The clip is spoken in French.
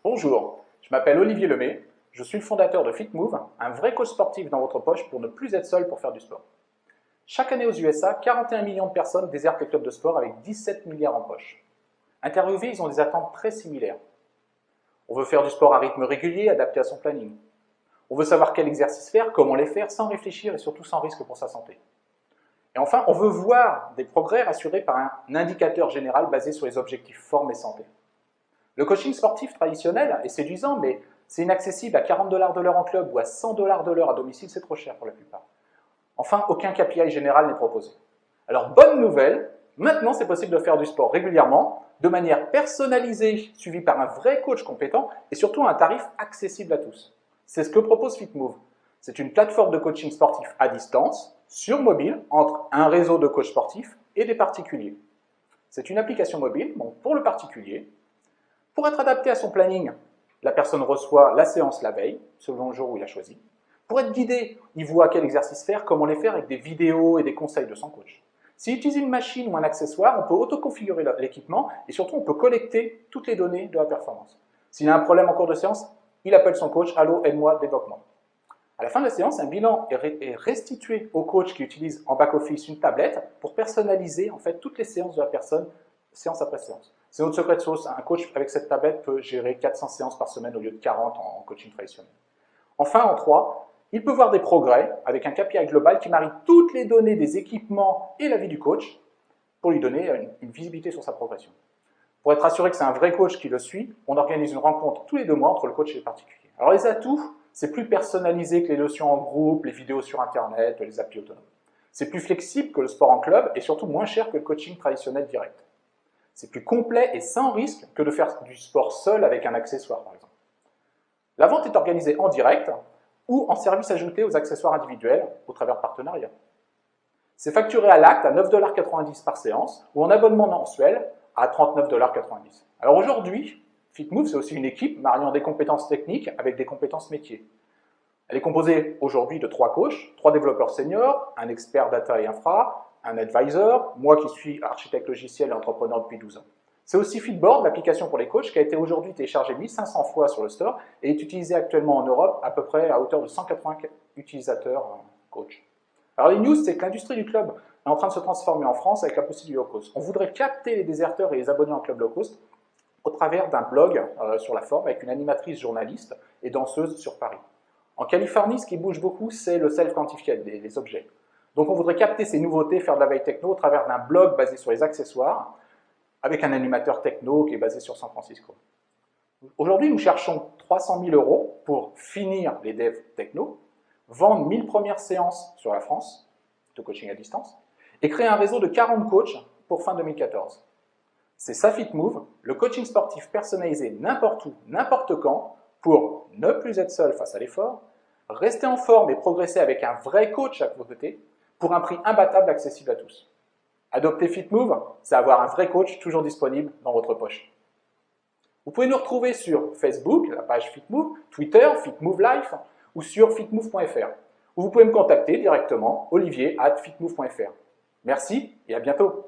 Bonjour, je m'appelle Olivier Lemay, je suis le fondateur de FitMove, un vrai coach sportif dans votre poche pour ne plus être seul pour faire du sport. Chaque année aux USA, 41 millions de personnes désertent les clubs de sport avec 17 milliards en poche. Interviewés, ils ont des attentes très similaires. On veut faire du sport à rythme régulier, adapté à son planning. On veut savoir quel exercice faire, comment les faire, sans réfléchir et surtout sans risque pour sa santé. Et enfin, on veut voir des progrès rassurés par un indicateur général basé sur les objectifs forme et santé. Le coaching sportif traditionnel est séduisant, mais c'est inaccessible à 40 $ de l'heure en club ou à 100 $ de l'heure à domicile, c'est trop cher pour la plupart. Enfin, aucun KPI général n'est proposé. Alors, bonne nouvelle, maintenant c'est possible de faire du sport régulièrement, de manière personnalisée, suivie par un vrai coach compétent et surtout à un tarif accessible à tous. C'est ce que propose FitMove. C'est une plateforme de coaching sportif à distance, sur mobile, entre un réseau de coachs sportifs et des particuliers. C'est une application mobile, donc pour le particulier. Pour être adapté à son planning, la personne reçoit la séance la veille, selon le jour où il a choisi. Pour être guidé, il voit quel exercice faire, comment les faire avec des vidéos et des conseils de son coach. S'il utilise une machine ou un accessoire, on peut auto-configurer l'équipement et surtout on peut collecter toutes les données de la performance. S'il a un problème en cours de séance, il appelle son coach, allô, aide-moi, débloque-moi. À la fin de la séance, un bilan est restitué au coach qui utilise en back-office une tablette pour personnaliser en fait toutes les séances de la personne, séance après séance. C'est notre secret de sauce. Un coach avec cette tablette peut gérer 400 séances par semaine au lieu de 40 en coaching traditionnel. Enfin, en 3, il peut voir des progrès avec un KPI global qui marie toutes les données des équipements et la vie du coach pour lui donner une visibilité sur sa progression. Pour être assuré que c'est un vrai coach qui le suit, on organise une rencontre tous les 2 mois entre le coach et les particuliers. Alors les atouts, c'est plus personnalisé que les notions en groupe, les vidéos sur Internet, les applis autonomes. C'est plus flexible que le sport en club et surtout moins cher que le coaching traditionnel direct. C'est plus complet et sans risque que de faire du sport seul avec un accessoire, par exemple. La vente est organisée en direct ou en service ajouté aux accessoires individuels au travers de partenariats. C'est facturé à l'acte à 9,90 $ par séance ou en abonnement mensuel à 39,90 $. Alors aujourd'hui, FitMove, c'est aussi une équipe mariant des compétences techniques avec des compétences métiers. Elle est composée aujourd'hui de 3 coachs, 3 développeurs seniors, un expert data et infra, un advisor, moi qui suis architecte logiciel et entrepreneur depuis 12 ans. C'est aussi Fitboard, l'application pour les coachs, qui a été aujourd'hui téléchargée 1500 fois sur le store et est utilisée actuellement en Europe à peu près à hauteur de 180 utilisateurs coach. Alors les news, c'est que l'industrie du club est en train de se transformer en France avec la possibilité du low cost. On voudrait capter les déserteurs et les abonnés en club low cost au travers d'un blog sur la forme avec une animatrice journaliste et danseuse sur Paris. En Californie, ce qui bouge beaucoup, c'est le self-quantified, les objets. Donc on voudrait capter ces nouveautés, faire de la veille techno au travers d'un blog basé sur les accessoires, avec un animateur techno qui est basé sur San Francisco. Aujourd'hui, nous cherchons 300 000 € pour finir les devs techno, vendre 1000 premières séances sur la France, de coaching à distance, et créer un réseau de 40 coachs pour fin 2014. C'est ça FitMove, le coaching sportif personnalisé n'importe où, n'importe quand, pour ne plus être seul face à l'effort, rester en forme et progresser avec un vrai coach à vos côtés, pour un prix imbattable accessible à tous. Adopter FitMove, c'est avoir un vrai coach toujours disponible dans votre poche. Vous pouvez nous retrouver sur Facebook, la page FitMove, Twitter, FitMove Life, ou sur fitmove.fr. Ou vous pouvez me contacter directement, olivier@fitmove.fr. Merci et à bientôt.